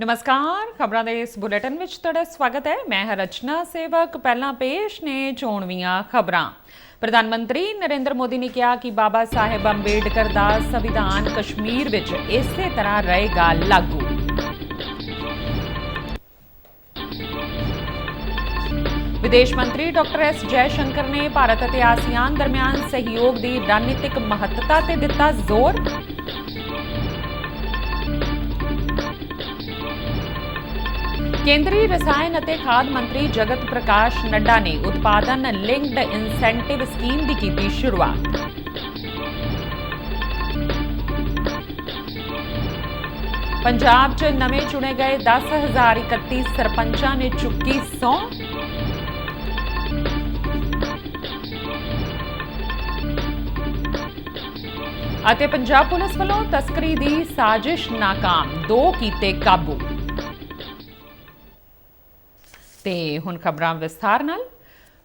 नमस्कार, खबरों के इस बुलेटिन में तुहाडा स्वागत है। मैं हां रचना सेवक। पहला पेश ने चोणवीआं खबरां। प्रधानमंत्री नरेंद्र मोदी ने कहा कि बाबा साहेब अंबेडकर का संविधान कश्मीर विच इसे तरह रहेगा लागू। विदेश मंत्री डॉक्टर एस जयशंकर ने भारत और आसियान दरमियान सहयोग की रणनीतिक महत्ता ते दिता जोर। केंद्रीय रसायन और खाद मंत्री जगत प्रकाश नड्डा ने उत्पादन लिंक्ड इंसेंटिव स्कीम की की शुरुआत। पंजाब च नवे चुने गए 10,031 सरपंचों ने चुकी सौं। ਅਤੇ पंजाब पुलिस वालों तस्करी की साजिश नाकाम, 2 कीते काबू। ते हुण खबरां विस्तार नाल।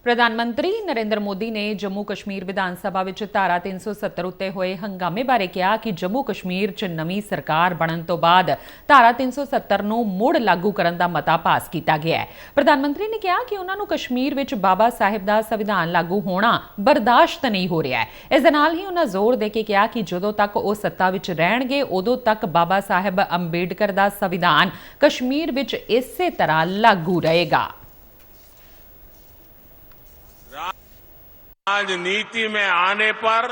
प्रधानमंत्री नरेंद्र मोदी ने जम्मू कश्मीर विधान सभा विच धारा 370 उत्ते होए हंगामे बारे कहा कि जम्मू कश्मीर च नवीं सरकार बनन तो बाद धारा 370 नूं मुड़ लागू करन दा मता पास किया गया है। प्रधानमंत्री ने कहा कि उन्हां नूं कश्मीर विच बाबा साहिब दा संविधान लागू होना बर्दाश्त नहीं हो रहा है। इस दे नाल ही उन्हां जोर दे के कहा कि जदों तक वो सत्ता विच रहणगे उदों तक बाबा साहिब अंबेडकर दा संविधान कश्मीर विच इसे तरह लागू रहेगा। राजनीति में आने पर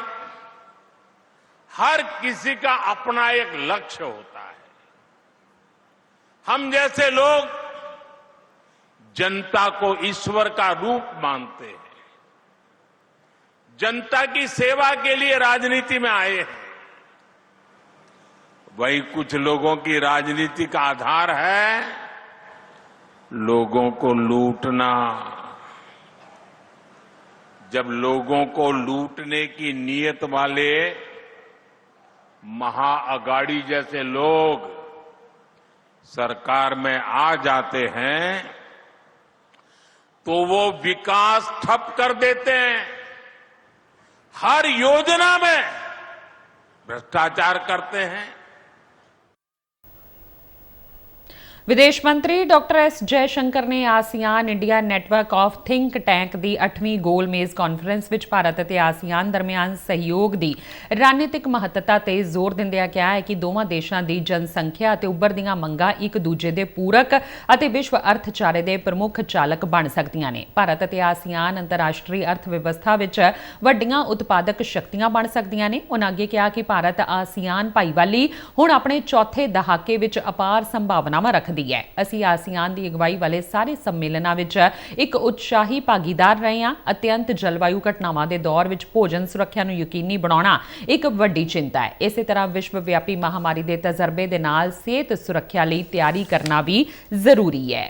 हर किसी का अपना एक लक्ष्य होता है। हम जैसे लोग जनता को ईश्वर का रूप मानते हैं, जनता की सेवा के लिए राजनीति में आए हैं। वही कुछ लोगों की राजनीति का आधार है लोगों को लूटना। जब लोगों को लूटने की नीयत वाले महाअगाड़ी जैसे लोग सरकार में आ जाते हैं तो वो विकास ठप कर देते हैं, हर योजना में भ्रष्टाचार करते हैं। विदेश मंत्री डॉक्टर एस जयशंकर ने ASEAN India network of think tank की 8वीं गोल मेज कॉन्फ्रेंस विच भारत और आसियान दरमियान सहयोग की रणनीतिक महत्ता ते जोर दिंदिआं कहा है कि दोवां देशां की जनसंख्या और उभरदियां मंगां एक दूजे के पूरक और विश्व अर्थचारे के प्रमुख चालक बन सकदियां ने। भारत और आसियान अंतरराष्ट्रीय अर्थव्यवस्था विच वड्डियां उत्पादक शक्तियां बन सकदियां ने। उन्हां अगे कहा कि भारत आसियान भाईवाली हुण अपने चौथे दहाके विच अपार संभावनावां रखदी है। असीं आसियान की अगवाई वाले सारे सम्मेलनां विच एक उत्साही भागीदार रहे हैं। अत्यंत जलवायु घटनावां दे दौर विच भोजन सुरक्षा नूं यकीनी बनाउणा एक वड्डी चिंता है। इसे तरह विश्वव्यापी महामारी के तजर्बे दे नाल सेहत सुरक्षा लई तैयारी करना भी जरूरी है।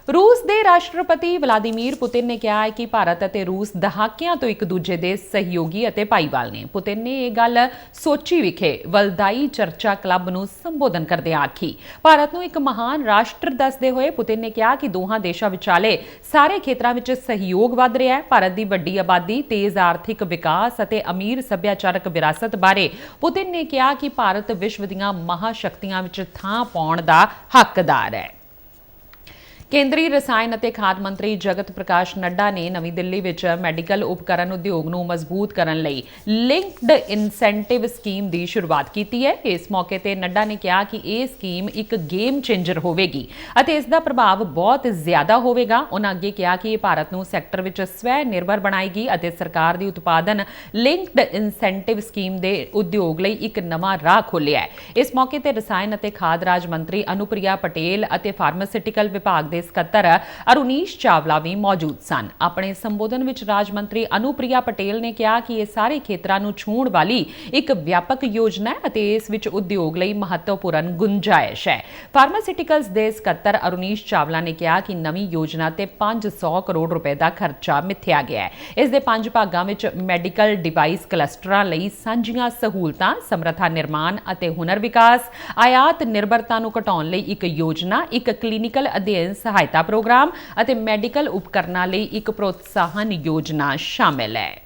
रूस के राष्ट्रपति व्लादिमीर पुतिन ने कहा है कि भारत और रूस दहाकियां तो एक दूजे के सहयोगी और भाईवाल ने। पुतिन ने यह गल सोची विखे वलदाई चर्चा क्लब नूं संबोधन करदे आखी। भारत नूं एक महान राष्ट्र दसदे हुए पुतिन ने कहा कि दोहां देशां विचाले सारे खेत्रां विच सहयोग वध रहा है। भारत की वड्डी आबादी, तेज आर्थिक विकास और अमीर सभ्याचारक विरासत बारे पुतिन ने कहा कि भारत विश्व दीआं महाशक्तियां विच थां पाउण दा हकदार है। केंद्रीय रसायन और खाद मंत्री जगत प्रकाश नड्डा ने नवी दिल्ली विच मैडिकल उपकरण उद्योग नूं मजबूत करन लई लिंक्ड इंसेंटिव स्कीम की शुरुआत की है। इस मौके पर नड्डा ने कहा कि यह स्कीम एक गेम चेंजर होगी और इसका प्रभाव बहुत ज्यादा होगा। उन्होंने अगे कहा कि यह भारत नूं सैक्टर विच स्वै निर्भर बनाएगी और सरकार की उत्पादन लिंक्ड इंसेंटिव स्कीम के उद्योग लई एक नवां राह खोलिया है। इस मौके पर रसायन और खाद राज मंत्री अनुप्रिया पटेल और फार्मास्यूटिकल विभाग के ਸਕੱਤਰ ਅਰੁਨੀਸ਼ ਚਾਵਲਾ भी मौजूद सन। अपने संबोधन विच राज मंत्री अनुप्रिया पटेल ने कहा कि यह सारे खेत्रां नूं छूहण वाली एक व्यापक योजना है और इस विच उद्योग लई महत्वपूर्ण गुंजाइश है। फार्मास्यूटिकल्स के ਸਕੱਤਰ अरुनीश चावला ने कहा कि नवीं योजना ते 500 करोड़ रुपए का खर्चा मिथ्या गया है। इस दे 5 भागां विच मैडिकल डिवाइस क्लस्टरां लई सांझीआं सहूलतां, समर्था निर्माण और हुनर विकास, आयात निर्भरता नूं घटाउण लई एक योजना, एक क्लीनिकल अध्ययन सहायता प्रोग्राम और मैडिकल उपकरणों लई एक प्रोत्साहन योजना शामिल है।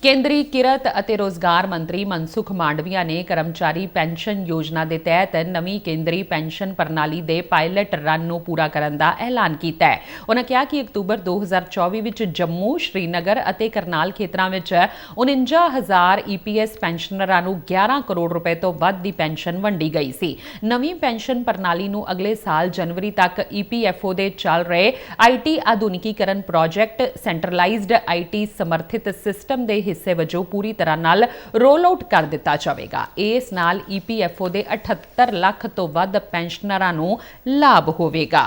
ਕੇਂਦਰੀ ਕਿਰਤ ਅਤੇ ਰੋਜ਼ਗਾਰ ਮੰਤਰੀ ਮਨਸੁਖ ਮਾਂਡਵੀਆ ਨੇ ਕਰਮਚਾਰੀ ਪੈਨਸ਼ਨ ਯੋਜਨਾ ਦੇ ਤਹਿਤ ਨਵੀਂ ਕੇਂਦਰੀ ਪੈਨਸ਼ਨ ਪ੍ਰਣਾਲੀ ਦੇ ਪਾਇਲਟ ਰਨ ਨੂੰ ਪੂਰਾ ਕਰਨ ਦਾ ਐਲਾਨ ਕੀਤਾ ਹੈ। ਉਨ੍ਹਾਂ ਕਿਹਾ ਕਿ ਅਕਤੂਬਰ 2024 ਵਿੱਚ ਜੰਮੂ, ਸ਼੍ਰੀਨਗਰ ਅਤੇ ਕਰਨਾਲ ਖੇਤਰਾਂ ਵਿੱਚ 49,000 EPS ਪੈਨਸ਼ਨਰਾਂ ਨੂੰ 11 ਕਰੋੜ ਰੁਪਏ ਤੋਂ ਵੱਧ ਦੀ ਪੈਨਸ਼ਨ ਵੰਡੀ ਗਈ ਸੀ। ਨਵੀਂ ਪੈਨਸ਼ਨ ਪ੍ਰਣਾਲੀ ਨੂੰ ਅਗਲੇ ਸਾਲ ਜਨਵਰੀ ਤੱਕ EPFO ਦੇ ਚੱਲ ਰਹੇ IT ਆਧੁਨਿਕੀਕਰਨ ਪ੍ਰੋਜੈਕਟ ਸੈਂਟਰਲਾਈਜ਼ਡ IT ਸਮਰਥਿਤ ਸਿਸਟਮ ਦੇ ਹਿੱਸੇ ਵਜੋਂ ਪੂਰੀ ਤਰ੍ਹਾਂ ਨਾਲ ਰੋਲ ਆਊਟ ਕਰ ਦਿੱਤਾ ਜਾਵੇਗਾ। ਇਸ ਨਾਲ EPFO ਦੇ 78 ਲੱਖ ਤੋਂ ਵੱਧ ਪੈਨਸ਼ਨਰਾਂ ਨੂੰ ਲਾਭ ਹੋਵੇਗਾ।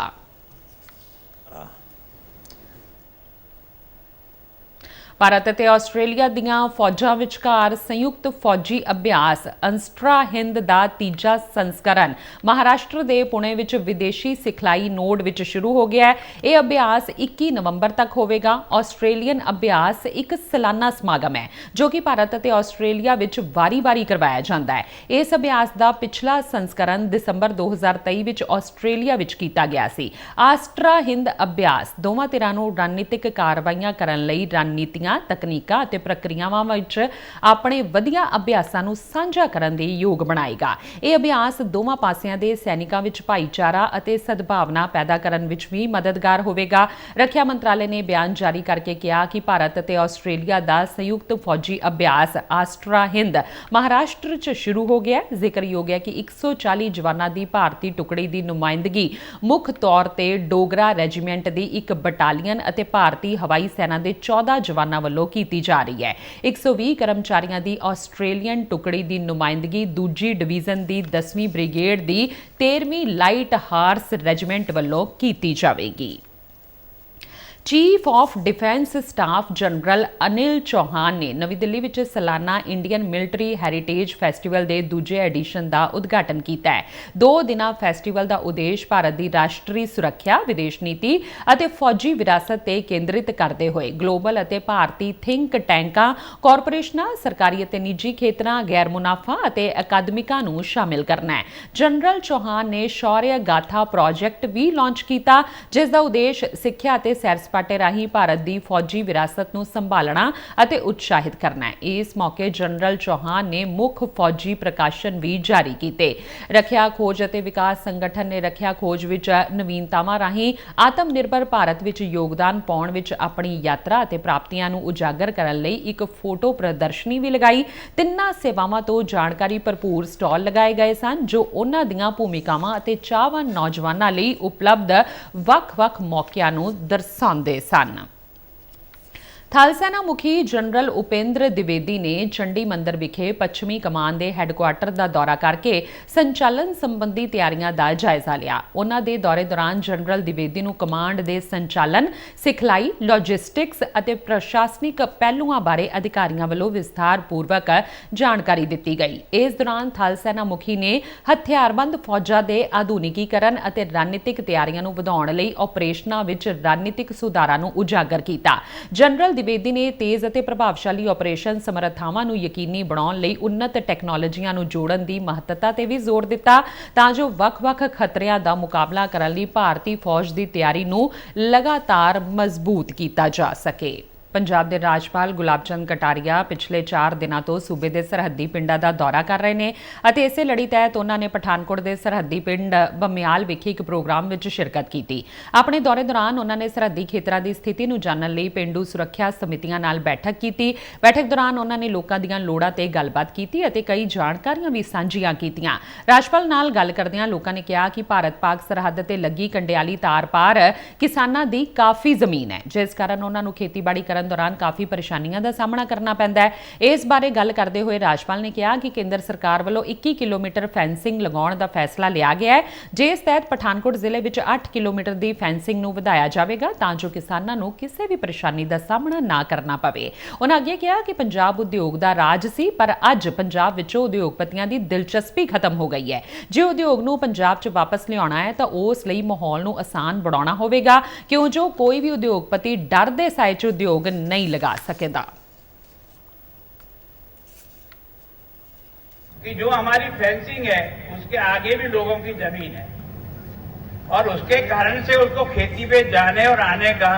ਭਾਰਤ ਅਤੇ ਆਸਟ੍ਰੇਲੀਆ ਦੀਆਂ ਫੌਜਾਂ ਵਿਚਕਾਰ ਸੰਯੁਕਤ ਫੌਜੀ ਅਭਿਆਸ ਅੰਸਟਰਾ ਹਿੰਦ ਦਾ ਤੀਜਾ ਸੰਸਕਰਨ ਮਹਾਰਾਸ਼ਟਰ ਦੇ ਪੁਣੇ ਵਿੱਚ ਵਿਦੇਸ਼ੀ ਸਿਖਲਾਈ ਨੋਡ ਵਿੱਚ ਸ਼ੁਰੂ ਹੋ ਗਿਆ ਹੈ। ਇਹ ਅਭਿਆਸ 21 ਨਵੰਬਰ ਤੱਕ ਹੋਵੇਗਾ। ਆਸਟ੍ਰੇਲੀਅਨ ਅਭਿਆਸ ਇੱਕ ਸਾਲਾਨਾ ਸਮਾਗਮ ਹੈ ਜੋ ਕਿ ਭਾਰਤ ਅਤੇ ਆਸਟ੍ਰੇਲੀਆ ਵਿੱਚ ਵਾਰੀ-ਵਾਰੀ ਕਰਵਾਇਆ ਜਾਂਦਾ ਹੈ। ਇਸ ਅਭਿਆਸ ਦਾ ਪਿਛਲਾ ਸੰਸਕਰਨ ਦਸੰਬਰ 2023 ਵਿੱਚ ਆਸਟ੍ਰੇਲੀਆ ਵਿੱਚ ਕੀਤਾ ਗਿਆ ਸੀ। ਆਸਟਰਾ ਹਿੰਦ ਅਭਿਆਸ ਦੋਵਾਂ ਧਿਰਾਂ ਨੂੰ ਰਣਨੀਤਿਕ ਕਾਰਵਾਈਆਂ ਕਰਨ ਲਈ ਰਣਨੀਤੀਆਂ, ਤਕਨੀਕਾਂ ਅਤੇ ਪ੍ਰਕਿਰਿਆਵਾਂ ਵਿੱਚ ਆਪਣੇ ਵਧੀਆ ਅਭਿਆਸਾਂ ਨੂੰ ਸਾਂਝਾ ਕਰਨ ਦੇ ਯੋਗ ਬਣਾਏਗਾ। ਇਹ ਅਭਿਆਸ ਦੋਵਾਂ ਪਾਸਿਆਂ ਦੇ ਸੈਨਿਕਾਂ ਵਿੱਚ ਭਾਈਚਾਰਾ ਅਤੇ ਸਦਭਾਵਨਾ ਪੈਦਾ ਕਰਨ ਵਿੱਚ ਵੀ ਮਦਦਗਾਰ ਹੋਵੇਗਾ। ਰੱਖਿਆ ਮੰਤਰਾਲੇ ਨੇ ਬਿਆਨ ਜਾਰੀ ਕਰਕੇ ਕਿਹਾ ਕਿ ਭਾਰਤ ਅਤੇ ਆਸਟ੍ਰੇਲੀਆ ਦਾ ਸੰਯੁਕਤ ਫੌਜੀ ਅਭਿਆਸ ਆਸਟਰਾ ਹਿੰਦ ਮਹਾਰਾਸ਼ਟਰ 'ਚ ਸ਼ੁਰੂ ਹੋ ਗਿਆ। ਜ਼ਿਕਰਯੋਗ ਹੈ ਕਿ 140 ਜਵਾਨਾਂ ਦੀ ਭਾਰਤੀ ਟੁਕੜੀ ਦੀ ਨੁਮਾਇੰਦਗੀ ਮੁੱਖ ਤੌਰ ਤੇ ਡੋਗਰਾ ਰੈਜੀਮੈਂਟ ਦੀ ਇੱਕ ਬਟਾਲੀਅਨ ਅਤੇ ਭਾਰਤੀ ਹਵਾਈ ਸੈਨਾ ਦੇ 14 ਜਵਾਨਾਂ ਵੱਲੋਂ ਕੀਤੀ ਜਾ ਰਹੀ ਹੈ। 120 ਕਰਮਚਾਰੀਆਂ ਦੀ ਆਸਟ੍ਰੇਲੀਅਨ ਟੁਕੜੀ ਦੀ ਨੁਮਾਇੰਦਗੀ ਦੂਜੀ ਡਿਵੀਜ਼ਨ ਦੀ 10ਵੀਂ ਬ੍ਰਿਗੇਡ ਦੀ 13ਵੀਂ ਲਾਈਟ ਹਾਰਸ ਰੈਜੀਮੈਂਟ ਵੱਲੋਂ ਕੀਤੀ ਜਾਵੇਗੀ। Chief of defence staff general Anil Chauhan ਨੇ ਨਵੀਂ ਦਿੱਲੀ ਵਿੱਚ ਸਾਲਾਨਾ ਇੰਡੀਅਨ ਮਿਲਟਰੀ ਹੈਰੀਟੇਜ ਫੈਸਟੀਵਲ ਦੇ ਦੂਜੇ ਐਡੀਸ਼ਨ ਦਾ ਉਦਘਾਟਨ ਕੀਤਾ ਹੈ। 2 ਦਿਨਾਂ ਫੈਸਟੀਵਲ ਦਾ ਉਦੇਸ਼ ਭਾਰਤ ਦੀ ਰਾਸ਼ਟਰੀ ਸੁਰੱਖਿਆ, ਵਿਦੇਸ਼ ਨੀਤੀ ਅਤੇ ਫੌਜੀ ਵਿਰਾਸਤ ਤੇ ਕੇਂਦਰਿਤ ਕਰਦੇ ਹੋਏ ਗਲੋਬਲ ਅਤੇ ਭਾਰਤੀ ਥਿੰਕ ਟੈਂਕਾਂ, ਕਾਰਪੋਰੇਸ਼ਨਾਂ, ਸਰਕਾਰੀ ਅਤੇ ਨਿੱਜੀ ਖੇਤਰਾਂ, ਗੈਰ ਮੁਨਾਫਾ ਅਤੇ ਅਕਾਦਮਿਕਾਂ ਨੂੰ ਸ਼ਾਮਿਲ ਕਰਨਾ ਹੈ। ਜਨਰਲ ਚੌਹਾਨ ਨੇ ਸ਼ੌਰਯ ਗਾਥਾ ਪ੍ਰੋਜੈਕਟ ਵੀ ਲਾਂਚ ਕੀਤਾ, ਜਿਸ ਦਾ ਉਦੇਸ਼ ਸਿੱਖਿਆ ਅਤੇ ਸੈਰ ਸਪਾਟੇ ਰਾਹੀਂ ਭਾਰਤ ਦੀ ਫੌਜੀ ਵਿਰਾਸਤ ਨੂੰ ਸੰਭਾਲਣਾ ਅਤੇ ਉਤਸ਼ਾਹਿਤ ਕਰਨਾ ਹੈ। ਇਸ ਮੌਕੇ ਜਨਰਲ ਚੌਹਾਨ ਨੇ ਮੁੱਖ ਫੌਜੀ ਪ੍ਰਕਾਸ਼ਨ ਵੀ ਜਾਰੀ ਕੀਤੇ। ਰੱਖਿਆ ਖੋਜ ਅਤੇ ਵਿਕਾਸ ਸੰਗਠਨ ਨੇ ਰੱਖਿਆ ਖੋਜ ਵਿੱਚ ਨਵੀਨਤਾਵਾਂ ਰਾਹੀਂ ਆਤਮ ਨਿਰਭਰ ਭਾਰਤ ਵਿੱਚ ਯੋਗਦਾਨ ਪਾਉਣ ਵਿੱਚ ਆਪਣੀ ਯਾਤਰਾ ਅਤੇ ਪ੍ਰਾਪਤੀਆਂ ਨੂੰ ਉਜਾਗਰ ਕਰਨ ਲਈ ਇੱਕ ਫੋਟੋ ਪ੍ਰਦਰਸ਼ਨੀ ਵੀ ਲਗਾਈ। ਤਿੰਨਾਂ ਸੇਵਾਵਾਂ ਤੋਂ ਜਾਣਕਾਰੀ ਭਰਪੂਰ ਸਟਾਲ ਲਗਾਏ ਗਏ ਸਨ ਜੋ ਉਹਨਾਂ ਦੀਆਂ ਭੂਮਿਕਾਵਾਂ ਅਤੇ ਚਾਹਵਾਨ ਨੌਜਵਾਨਾਂ ਲਈ ਉਪਲਬਧ ਵੱਖ-ਵੱਖ ਮੌਕਿਆਂ ਨੂੰ ਦਰਸਾਉਂਦੇ ਸਨ। ਥਲ ਸੈਨਾ ਮੁਖੀ ਜਨਰਲ ਉਪੇਂਦਰ ਦਿਵੇਦੀ ਨੇ ਚੰਡੀ ਮੰਦਰ ਵਿਖੇ ਪੱਛਮੀ ਕਮਾਨ ਦੇ ਹੈੱਡਕੁਆਰਟਰ ਦਾ ਦੌਰਾ ਕਰਕੇ ਸੰਚਾਲਨ ਸੰਬੰਧੀ ਤਿਆਰੀਆਂ ਦਾ ਜਾਇਜ਼ਾ ਲਿਆ। ਉਹਨਾਂ ਦੇ ਦੌਰੇ ਦੌਰਾਨ ਜਨਰਲ ਦਿਵੇਦੀ ਨੂੰ ਕਮਾਂਡ ਦੇ ਸੰਚਾਲਨ, ਸਿਖਲਾਈ, ਲੌਜਿਸਟਿਕਸ ਅਤੇ ਪ੍ਰਸ਼ਾਸਨਿਕ ਪਹਿਲੂਆਂ ਬਾਰੇ ਅਧਿਕਾਰੀਆਂ ਵੱਲੋਂ ਵਿਸਥਾਰਪੂਰਵਕ ਜਾਣਕਾਰੀ ਦਿੱਤੀ ਗਈ। ਇਸ ਦੌਰਾਨ ਥਲ ਸੈਨਾ ਮੁਖੀ ਨੇ ਹਥਿਆਰਬੰਦ ਫੌਜਾਂ ਦੇ ਆਧੁਨਿਕੀਕਰਨ ਅਤੇ ਰਣਨੀਤਿਕ ਤਿਆਰੀਆਂ ਨੂੰ ਵਧਾਉਣ ਲਈ ਆਪਰੇਸ਼ਨਾਂ ਵਿੱਚ ਰਣਨੀਤਿਕ ਸੁਧਾਰਾਂ ਨੂੰ ਉਜਾਗਰ ਕੀਤਾ। ਜਨਰਲ ਦਿਵੇਦੀ ਨੇ ਤੇਜ਼ ਅਤੇ ਪ੍ਰਭਾਵਸ਼ਾਲੀ ਆਪਰੇਸ਼ਨ ਸਮਰੱਥਾਵਾਂ ਨੂੰ ਯਕੀਨੀ ਬਣਾਉਣ ਲਈ ਉੱਨਤ ਟੈਕਨੋਲੋਜੀਆਂ ਨੂੰ ਜੋੜਨ ਦੀ ਮਹੱਤਤਾ ਤੇ ਵੀ ਜ਼ੋਰ ਦਿੱਤਾ ਤਾਂ ਜੋ ਵੱਖ-ਵੱਖ ਖਤਰਿਆਂ ਦਾ ਮੁਕਾਬਲਾ ਕਰਨ ਲਈ ਭਾਰਤੀ ਫੌਜ ਦੀ ਤਿਆਰੀ ਨੂੰ ਲਗਾਤਾਰ ਮਜ਼ਬੂਤ ਕੀਤਾ ਜਾ ਸਕੇ। ਪੰਜਾਬ ਦੇ ਰਾਜਪਾਲ ਗੁਲਾਬ ਚੰਦ ਕਟਾਰੀਆ ਪਿਛਲੇ 4 ਦਿਨਾਂ ਤੋਂ ਸੂਬੇ ਦੇ ਸਰਹੱਦੀ ਪਿੰਡਾਂ ਦਾ ਦੌਰਾ ਕਰ ਰਹੇ ਨੇ ਅਤੇ ਇਸੇ ਲੜੀ ਤਹਿਤ ਉਹਨਾਂ ਨੇ ਪਠਾਨਕੋਟ ਦੇ ਸਰਹੱਦੀ ਪਿੰਡ ਬਮਿਆਲ ਵਿਖੇ ਇੱਕ ਪ੍ਰੋਗਰਾਮ ਵਿੱਚ ਸ਼ਿਰਕਤ ਕੀਤੀ। ਆਪਣੇ ਦੌਰੇ ਦੌਰਾਨ ਉਹਨਾਂ ਨੇ ਸਰਹੱਦੀ ਖੇਤਰਾਂ ਦੀ ਸਥਿਤੀ ਨੂੰ ਜਾਣਨ ਲਈ ਪਿੰਡੂ ਸੁਰੱਖਿਆ ਸਮਿਤੀਆਂ ਨਾਲ ਬੈਠਕ ਕੀਤੀ। ਬੈਠਕ ਦੌਰਾਨ ਉਹਨਾਂ ਨੇ ਲੋਕਾਂ ਦੀਆਂ ਲੋੜਾਂ ਤੇ ਗੱਲਬਾਤ ਕੀਤੀ ਅਤੇ ਕਈ ਜਾਣਕਾਰੀਆਂ ਵੀ ਸਾਂਝੀਆਂ ਕੀਤੀਆਂ। ਰਾਜਪਾਲ ਨਾਲ ਗੱਲ ਕਰਦਿਆਂ ਲੋਕਾਂ ਨੇ ਕਿਹਾ ਕਿ ਭਾਰਤ-ਪਾਕ ਸਰਹੱਦ ਤੇ ਲੱਗੀ ਕੰਡਿਆਲੀ ਤਾਰ ਪਾਰ ਕਿਸਾਨਾਂ ਦੀ ਕਾਫੀ ਜ਼ਮੀਨ ਹੈ, ਜਿਸ ਕਾਰਨ ਉਹਨਾਂ ਨੂੰ ਖੇਤੀਬਾੜੀ ਦੌਰਾਨ ਕਾਫੀ ਪਰੇਸ਼ਾਨੀਆਂ ਦਾ ਸਾਹਮਣਾ ਕਰਨਾ ਪੈਂਦਾ ਹੈ। ਇਸ ਬਾਰੇ ਗੱਲ ਕਰਦੇ ਹੋਏ ਰਾਜਪਾਲ ਨੇ ਕਿਹਾ ਕਿ ਕੇਂਦਰ ਸਰਕਾਰ ਵੱਲੋਂ 21 ਕਿਲੋਮੀਟਰ ਫੈਂਸਿੰਗ ਲਗਾਉਣ ਦਾ ਫੈਸਲਾ ਲਿਆ ਗਿਆ ਹੈ, ਜਿਸ ਤਹਿਤ ਪਠਾਨਕੋਟ ਜ਼ਿਲ੍ਹੇ ਵਿੱਚ 8 ਕਿਲੋਮੀਟਰ ਦੀ ਫੈਂਸਿੰਗ ਨੂੰ ਵਧਾਇਆ ਜਾਵੇਗਾ ਤਾਂ ਜੋ ਕਿਸਾਨਾਂ ਨੂੰ ਕਿਸੇ ਵੀ ਪਰੇਸ਼ਾਨੀ ਦਾ ਸਾਹਮਣਾ ਨਾ ਕਰਨਾ ਪਵੇ। ਉਹਨਾਂ ਅੱਗੇ ਕਿਹਾ ਕਿ ਪੰਜਾਬ ਉਦਯੋਗ ਦਾ ਰਾਜ ਸੀ, ਪਰ ਅੱਜ ਪੰਜਾਬ ਵਿੱਚੋਂ ਉਦਯੋਗਪਤੀਆਂ ਦੀ ਦਿਲਚਸਪੀ ਖਤਮ ਹੋ ਗਈ ਹੈ। ਜੇ ਉਦਯੋਗ ਨੂੰ ਪੰਜਾਬ 'ਚ ਵਾਪਸ ਲਿਆਉਣਾ ਹੈ ਤਾਂ ਉਸ ਲਈ ਮਾਹੌਲ ਨੂੰ ਆਸਾਨ ਬਣਾਉਣਾ ਹੋਵੇਗਾ, ਕਿਉਂ ਜੋ ਕੋਈ ਵੀ ਉਦਯੋਗਪਤੀ ਡਰ ਦੇ ਸਾਏ 'ਚ ਉਦਯੋਗ नहीं लगा सकेगा। कि जो हमारी फेंसिंग है उसके आगे भी लोगों की जमीन है और उसके कारण से उसको खेती पे जाने और आने का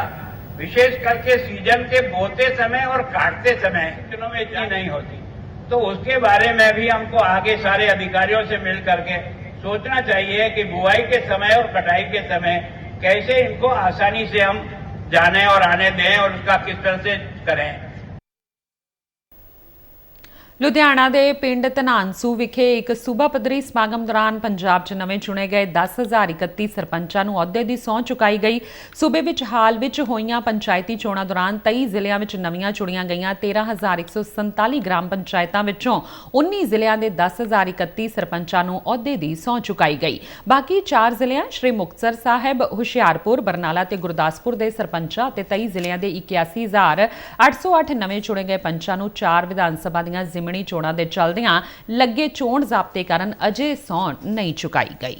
विशेष करके सीजन के बोते समय और काटते समय दिनों में इतनी नहीं होती। तो उसके बारे में भी हमको आगे सारे अधिकारियों से मिल करके सोचना चाहिए कि बुआई के समय और कटाई के समय कैसे इनको आसानी से हम जाने और आने दें और उसका किस तरह से करें। ਲੁਧਿਆਣਾ ਦੇ ਪਿੰਡ ਧਨਾਨਸੂ ਵਿਖੇ ਇੱਕ ਸੂਬਾ ਪੱਧਰੀ ਸਮਾਗਮ ਦੌਰਾਨ ਪੰਜਾਬ 'ਚ ਨਵੇਂ ਚੁਣੇ ਗਏ 10,031 ਸਰਪੰਚਾਂ ਨੂੰ ਅਹੁਦੇ ਦੀ ਸਹੁੰ ਚੁਕਾਈ ਗਈ। ਸੂਬੇ ਵਿੱਚ ਹਾਲ ਵਿੱਚ ਹੋਈਆਂ ਪੰਚਾਇਤੀ ਚੋਣਾਂ ਦੌਰਾਨ 23 ਜ਼ਿਲ੍ਹਿਆਂ ਵਿੱਚ ਨਵੀਆਂ ਚੁਣੀਆਂ ਗਈਆਂ 13,147 ਗ੍ਰਾਮ ਪੰਚਾਇਤਾਂ ਵਿੱਚੋਂ 19 ਜ਼ਿਲ੍ਹਿਆਂ ਦੇ 10,031 ਸਰਪੰਚਾਂ ਨੂੰ ਅਹੁਦੇ ਦੀ ਸਹੁੰ ਚੁਕਾਈ ਗਈ। ਬਾਕੀ 4 ਜ਼ਿਲ੍ਹਿਆਂ ਸ਼੍ਰੀ ਮੁਕਤਸਰ ਸਾਹਿਬ, ਹੁਸ਼ਿਆਰਪੁਰ, ਬਰਨਾਲਾ ਤੇ ਗੁਰਦਾਸਪੁਰ ਦੇ ਸਰਪੰਚਾਂ ਅਤੇ 23 ਜ਼ਿਲ੍ਹਿਆਂ ਦੇ 81,808 ਨਵੇਂ ਚੁਣੇ ਗਏ ਪੰਚਾਂ ਨੂੰ 4 ਵਿਧਾਨ ਸਭਾ ਦੀਆਂ ਚੋਣਾਂ ਦੇ ਚਲਦਿਆਂ ਲੱਗੇ ਚੋਣ ਜ਼ਾਬਤੇ ਕਾਰਨ ਅਜੇ ਸਹੁੰ ਨਹੀਂ ਚੁਕਾਈ ਗਈ।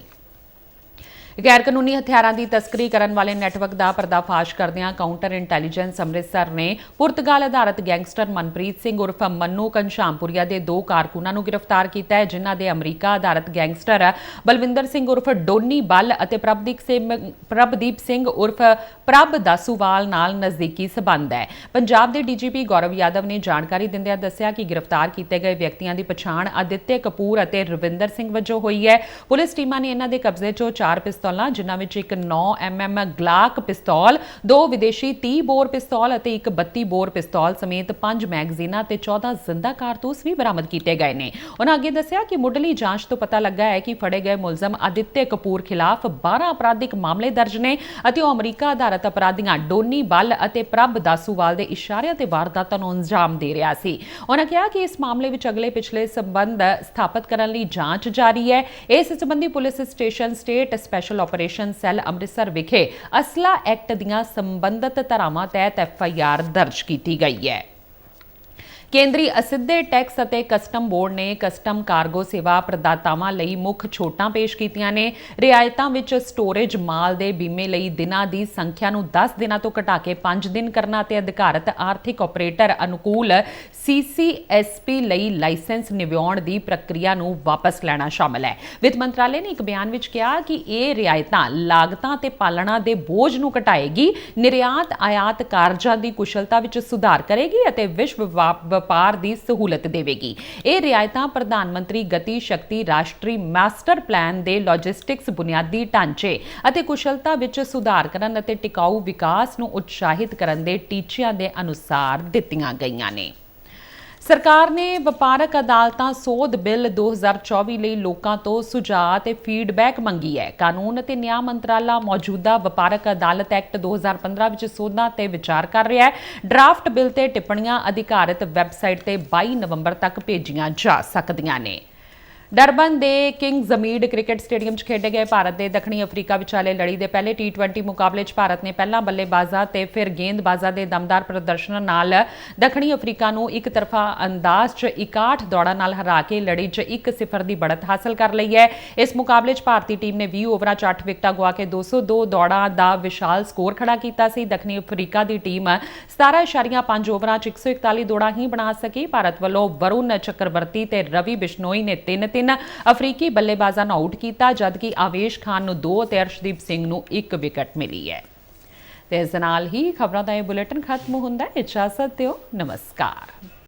ਗੈਰ ਕਾਨੂੰਨੀ ਹਥਿਆਰਾਂ ਦੀ ਤਸਕਰੀ ਕਰਨ ਵਾਲੇ ਨੈਟਵਰਕ ਦਾ ਪਰਦਾਫਾਸ਼ ਕਰਦਿਆਂ ਕਾਊਂਟਰ ਇੰਟੈਲੀਜੈਂਸ ਅੰਮ੍ਰਿਤਸਰ ਨੇ ਪੁਰਤਗਾਲ ਆਧਾਰਿਤ ਗੈਂਗਸਟਰ ਮਨਪ੍ਰੀਤ ਸਿੰਘ ਉਰਫ ਮੰਨੂ ਘਨਸ਼ਾਮਪੁਰੀਆ ਦੇ 2 ਕਾਰਕੁਨਾਂ ਨੂੰ ਗ੍ਰਿਫਤਾਰ ਕੀਤਾ ਹੈ, ਜਿਨ੍ਹਾਂ ਦੇ ਅਮਰੀਕਾ ਆਧਾਰਿਤ ਗੈਂਗਸਟਰ ਬਲਵਿੰਦਰ ਸਿੰਘ ਉਰਫ ਡੋਨੀ ਬੱਲ ਅਤੇ ਪ੍ਰਭਦੀਪ ਸਿੰਘ ਉਰਫ ਪ੍ਰਭ ਦਾਸੂਵਾਲ ਨਾਲ ਨਜ਼ਦੀਕੀ ਸਬੰਧ ਹੈ। ਪੰਜਾਬ ਦੇ ਡੀਜੀਪੀ ਗੌਰਵ ਯਾਦਵ ਨੇ ਜਾਣਕਾਰੀ ਦਿੰਦਿਆਂ ਦੱਸਿਆ ਕਿ ਗ੍ਰਿਫਤਾਰ ਕੀਤੇ ਗਏ ਵਿਅਕਤੀਆਂ ਦੀ ਪਛਾਣ ਆਦਿਤਯ ਕਪੂਰ ਅਤੇ ਰਵਿੰਦਰ ਸਿੰਘ ਵਜੋਂ ਹੋਈ ਹੈ। ਪੁਲਿਸ ਟੀਮਾਂ ਨੇ ਇਹਨਾਂ ਦੇ ਕਬਜ਼ੇ 'ਚੋਂ 4 ਪਿਸਤੌਲਾਂ, ਜਿਨ੍ਹਾਂ ਵਿੱਚ ਇੱਕ 9mm ਗਲਾਕ ਪਿਸਤੌਲ, 2 ਵਿਦੇਸ਼ੀ 30 ਬੋਰ ਪਿਸਤੌਲ ਅਤੇ ਇੱਕ 32 ਬੋਰ ਪਿਸਤੌਲ ਸਮੇਤ 5 ਮੈਗਜ਼ੀਨਾਂ ਤੇ 14 ਜ਼ਿੰਦਾ ਕਾਰਤੂਸ ਵੀ ਬਰਾਮਦ ਕੀਤੇ ਗਏ ਨੇ। ਉਹਨਾਂ ਅੱਗੇ ਦੱਸਿਆ ਕਿ ਮੁੱਢਲੀ ਜਾਂਚ ਤੋਂ ਪਤਾ ਲੱਗਾ ਹੈ ਕਿ ਫੜੇ ਗਏ ਮੁਲਜ਼ਮ ਆਦਿਤਯ ਕਪੂਰ ਖਿਲਾਫ 12 ਅਪਰਾਧਿਕ ਮਾਮਲੇ ਦਰਜ ਨੇ ਅਤੇ ਉਹ ਅਮਰੀਕਾ ਆਧਾਰਿਤ ਅਪਰਾਧੀਆਂ ਡੋਨੀ ਬੱਲ ਅਤੇ ਪ੍ਰਭ ਦਾਸੂਵਾਲ ਦੇ ਇਸ਼ਾਰਿਆਂ ਤੇ ਵਾਰਦਾਤਾਂ ਨੂੰ ਅੰਜਾਮ ਦੇ ਰਿਹਾ ਸੀ। ਉਹਨਾਂ ਕਿਹਾ ਕਿ ਇਸ ਮਾਮਲੇ ਵਿੱਚ ਅਗਲੇ ਪਿਛਲੇ ਸੰਬੰਧ ਸਥਾਪਿਤ ਕਰਨ ਲਈ ਜਾਂਚ ਜਾਰੀ ਹੈ। ਇਸ ਸੰਬੰਧੀ police station state special operation cell Amritsar ਵਿਖੇ ਅਸਲਾ ਐਕਟ ਦੀਆਂ ਸੰਬੰਧਿਤ ਧਾਰਾਵਾਂ ਤਹਿਤ FIR ਦਰਜ ਕੀਤੀ ਗਈ ਹੈ। ਕੇਂਦਰੀ ਅਸਿੱਧੇ ਟੈਕਸ ਅਤੇ ਕਸਟਮ ਬੋਰਡ ਨੇ ਕਸਟਮ ਕਾਰਗੋ ਸੇਵਾ ਪ੍ਰਦਾਤਾਵਾਂ ਲਈ ਮੁੱਖ ਛੋਟਾਂ ਪੇਸ਼ ਕੀਤੀਆਂ ਨੇ। ਰਿਆਇਤਾਂ ਵਿੱਚ ਸਟੋਰੇਜ ਮਾਲ ਦੇ ਬੀਮੇ ਲਈ ਦਿਨਾਂ ਦੀ ਸੰਖਿਆ ਨੂੰ 10 ਦਿਨਾਂ ਤੋਂ ਘਟਾ ਕੇ 5 ਦਿਨ ਕਰਨਾ ਤੇ ਅਧਿਕਾਰਤ ਆਰਥਿਕ ਆਪਰੇਟਰ ਅਨੁਕੂਲ CCSP ਲਈ ਲਾਇਸੈਂਸ ਨਿਵਾਉਣ ਦੀ ਪ੍ਰਕਿਰਿਆ ਨੂੰ ਵਾਪਸ ਲੈਣਾ ਸ਼ਾਮਲ ਹੈ। ਵਿੱਤ ਮੰਤਰਾਲੇ ਨੇ ਇੱਕ ਬਿਆਨ ਵਿੱਚ ਕਿਹਾ ਕਿ ਇਹ ਰਿਆਇਤਾਂ ਲਾਗਤਾਂ ਤੇ ਪਾਲਣਾ ਦੇ ਬੋਝ ਨੂੰ ਘਟਾਏਗੀ, ਨਿਰਯਾਤ ਆਯਾਤ ਕਾਰਜਾਂ ਦੀ ਕੁਸ਼ਲਤਾ ਵਿੱਚ ਸੁਧਾਰ ਕਰੇਗੀ ਅਤੇ ਵਿਸ਼ਵ ਵਪਾਰ ਦੀ ਸਹੂਲਤ ਦੇਵੇਗੀ। ਇਹ ਰਿਆਇਤਾਂ ਪ੍ਰਧਾਨ ਮੰਤਰੀ ਗਤੀ ਸ਼ਕਤੀ ਰਾਸ਼ਟਰੀ ਮਾਸਟਰ ਪਲਾਨ ਦੇ ਲੌਜਿਸਟਿਕਸ ਬੁਨਿਆਦੀ ਢਾਂਚੇ ਅਤੇ ਕੁਸ਼ਲਤਾ ਵਿੱਚ ਸੁਧਾਰ ਕਰਨ ਅਤੇ ਟਿਕਾਊ ਵਿਕਾਸ ਨੂੰ ਉਤਸ਼ਾਹਿਤ ਕਰਨ ਦੇ ਟੀਚਿਆਂ ਦੇ ਅਨੁਸਾਰ ਦਿੱਤੀਆਂ ਗਈਆਂ ਨੇ। ਸਰਕਾਰ ਨੇ ਵਪਾਰਕ ਅਦਾਲਤਾਂ ਸੋਧ ਬਿੱਲ 2024 ਲਈ ਲੋਕਾਂ ਤੋਂ ਸੁਝਾਅ ਤੇ ਫੀਡਬੈਕ ਮੰਗੀ ਹੈ। ਕਾਨੂੰਨ ਅਤੇ ਨਿਆਂ ਮੰਤਰਾਲਾ ਮੌਜੂਦਾ ਵਪਾਰਕ ਅਦਾਲਤ ਐਕਟ 2015 ਵਿੱਚ ਸੋਧਾਂ ਤੇ ਵਿਚਾਰ ਕਰ ਰਿਹਾ ਹੈ। ਡਰਾਫਟ ਬਿੱਲ ਤੇ ਟਿੱਪਣੀਆਂ ਅਧਿਕਾਰਤ ਵੈਬਸਾਈਟ ਤੇ 22 ਨਵੰਬਰ ਤੱਕ ਭੇਜੀਆਂ ਜਾ ਸਕਦੀਆਂ ਨੇ। ਡਰਬਨ ਦੇ ਕਿੰਗ ਜ਼ਮੀਡ ਕ੍ਰਿਕਟ ਸਟੇਡੀਅਮ 'ਚ ਖੇਡੇ ਗਏ ਭਾਰਤ ਦੇ ਦੱਖਣੀ ਅਫਰੀਕਾ ਵਿਚਾਲੇ ਲੜੀ ਦੇ ਪਹਿਲੇ T20 ਮੁਕਾਬਲੇ 'ਚ ਭਾਰਤ ਨੇ ਪਹਿਲਾਂ ਬੱਲੇਬਾਜ਼ਾਂ ਤੇ ਫਿਰ ਗੇਂਦਬਾਜ਼ਾਂ ਦੇ ਦਮਦਾਰ ਪ੍ਰਦਰਸ਼ਨ ਨਾਲ ਦੱਖਣੀ ਅਫਰੀਕਾ ਨੂੰ ਇੱਕ ਤਰਫਾ ਅੰਦਾਜ਼ 'ਚ 61 ਦੌੜਾਂ ਨਾਲ ਹਰਾ ਕੇ ਲੜੀ 'ਚ 1-0 ਦੀ बढ़त ਹਾਸਲ ਕਰ ਲਈ ਹੈ। ਇਸ ਮੁਕਾਬਲੇ 'ਚ ਭਾਰਤੀ ਟੀਮ ਨੇ 20 ਓਵਰਾਂ 'ਚ 8 ਵਿਕਟਾਂ ਗਵਾ ਕੇ 202 ਦੌੜਾਂ ਦਾ ਵਿਸ਼ਾਲ ਸਕੋਰ ਖੜਾ ਕੀਤਾ ਸੀ। ਦੱਖਣੀ ਅਫਰੀਕਾ ਦੀ ਟੀਮ 17.5 ਓਵਰਾਂ 'ਚ 141 ਦੌੜਾਂ ਹੀ ਬਣਾ ਸਕੀ। ਭਾਰਤ ਵੱਲੋਂ ਵਰੁਣ ਚੱਕਰਵਰਤੀ ਤੇ ਰਵੀ ਬਿਸ਼ਨੋਈ ਨੇ 3 ਅਫਰੀਕੀ ਬੱਲੇਬਾਜ਼ਾਂ ਨੂੰ ਆਊਟ ਕੀਤਾ, ਜਦਕਿ ਆਵੇਸ਼ ਖਾਨ ਨੂੰ 2 ਤੇ ਅਰਸ਼ਦੀਪ ਸਿੰਘ ਨੂੰ 1 ਵਿਕਟ ਮਿਲੀ ਹੈ। ਤੇ ਇਸ ਨਾਲ ਹੀ ਖਬਰਾਂ ਦਾ ਇਹ ਬੁਲੇਟਿਨ ਖਤਮ ਹੁੰਦਾ ਹੈ। ਇਜਾਜ਼ਤ ਦਿਓ, ਨਮਸਕਾਰ।